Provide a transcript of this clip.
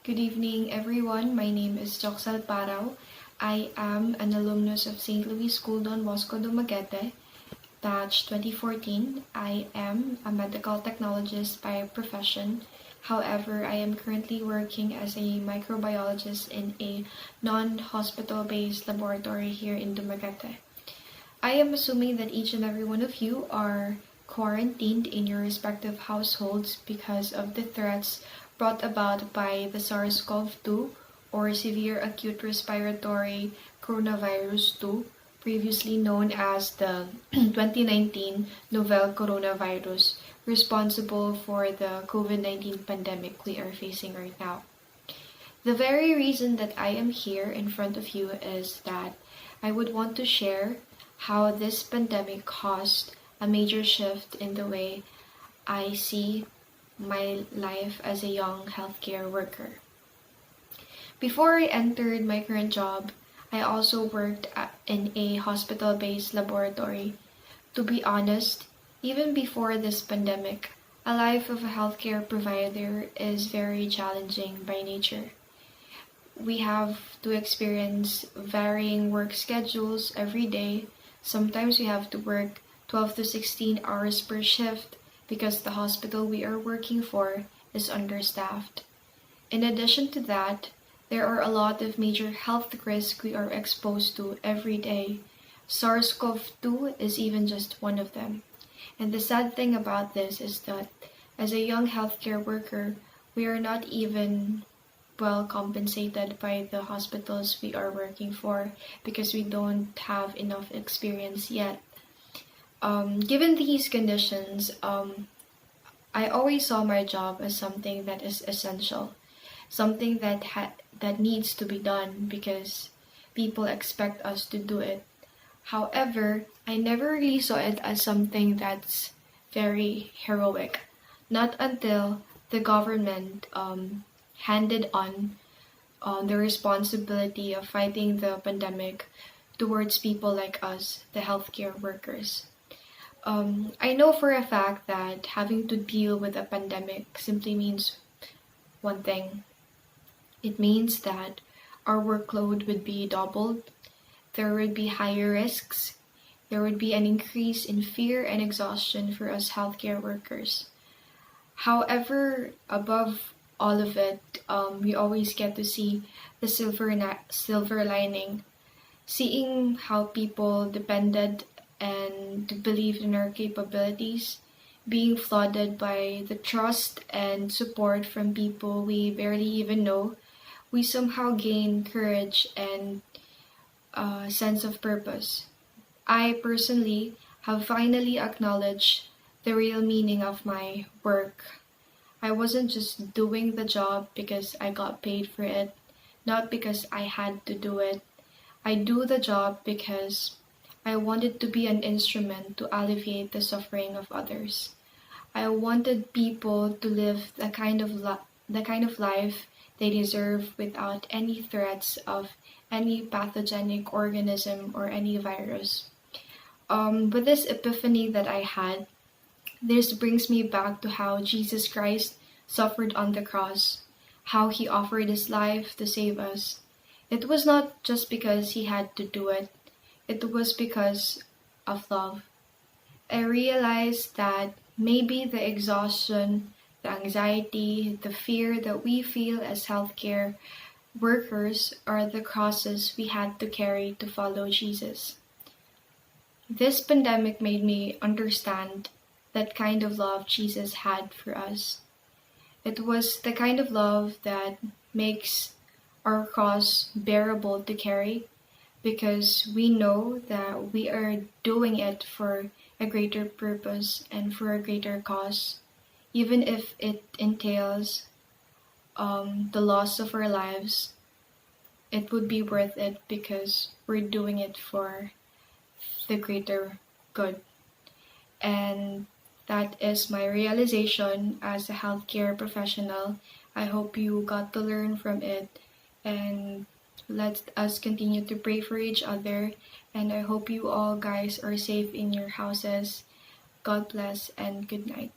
Good evening, everyone. My name is Joxel Parao. I am an alumnus of St. Louis School-Don Bosco, Dumaguets, batch 2014. I am a medical technologist by profession. However, I am currently working as a microbiologist in a non-hospital-based laboratory here in Dumaguets. I am assuming that each and every one of you are quarantined in your respective households because of the threats brought about by the SARS-CoV-2 or severe acute respiratory coronavirus 2, previously known as the 2019 novel coronavirus, responsible for the COVID-19 pandemic we are facing right now. The very reason that I am here in front of you is that I would want to share how this pandemic caused a major shift in the way I see my life as a young healthcare worker. Before I entered my current job, I also worked in a hospital-based laboratory. To be honest, even before this pandemic, a life of a healthcare provider is very challenging by nature. We have to experience varying work schedules every day. Sometimes we have to work 12 to 16 hours per shift because the hospital we are working for is understaffed. In addition to that, there are a lot of major health risks we are exposed to every day. SARS-CoV-2 is even just one of them. And the sad thing about this is that as a young healthcare worker, we are not even well compensated by the hospitals we are working for because we don't have enough experience yet. Given these conditions, I always saw my job as something that is essential, something that needs to be done because people expect us to do it. However, I never really saw it as something that's very heroic, not until the government handed on the responsibility of fighting the pandemic towards people like us, the healthcare workers. I know for a fact that having to deal with a pandemic simply means one thing. It means that our workload would be doubled, there would be higher risks, there would be an increase in fear and exhaustion for us healthcare workers. However, above all of it, we always get to see the silver lining, seeing how people depended and believed in our capabilities, being flooded by the trust and support from people we barely even know. We somehow gain courage and a sense of purpose. I personally have finally acknowledged the real meaning of my work. I wasn't just doing the job because I got paid for it, not because I had to do it. I do the job because I wanted to be an instrument to alleviate the suffering of others. I wanted people to live the kind of life they deserve without any threats of any pathogenic organism or any virus. With this epiphany that I had, this brings me back to how Jesus Christ suffered on the cross, how he offered his life to save us. It was not just because he had to do it, it was because of love. I realized that maybe the exhaustion, the anxiety, the fear that we feel as healthcare workers are the crosses we had to carry to follow Jesus. This pandemic made me understand that kind of love Jesus had for us. It was the kind of love that makes our cross bearable to carry because we know that we are doing it for a greater purpose and for a greater cause, even if it entails the loss of our lives. It would be worth it because we're doing it for the greater good. And that is my realization as a healthcare professional. I hope you got to learn from it, and let us continue to pray for each other. And I hope you all guys are safe in your houses. God bless and good night.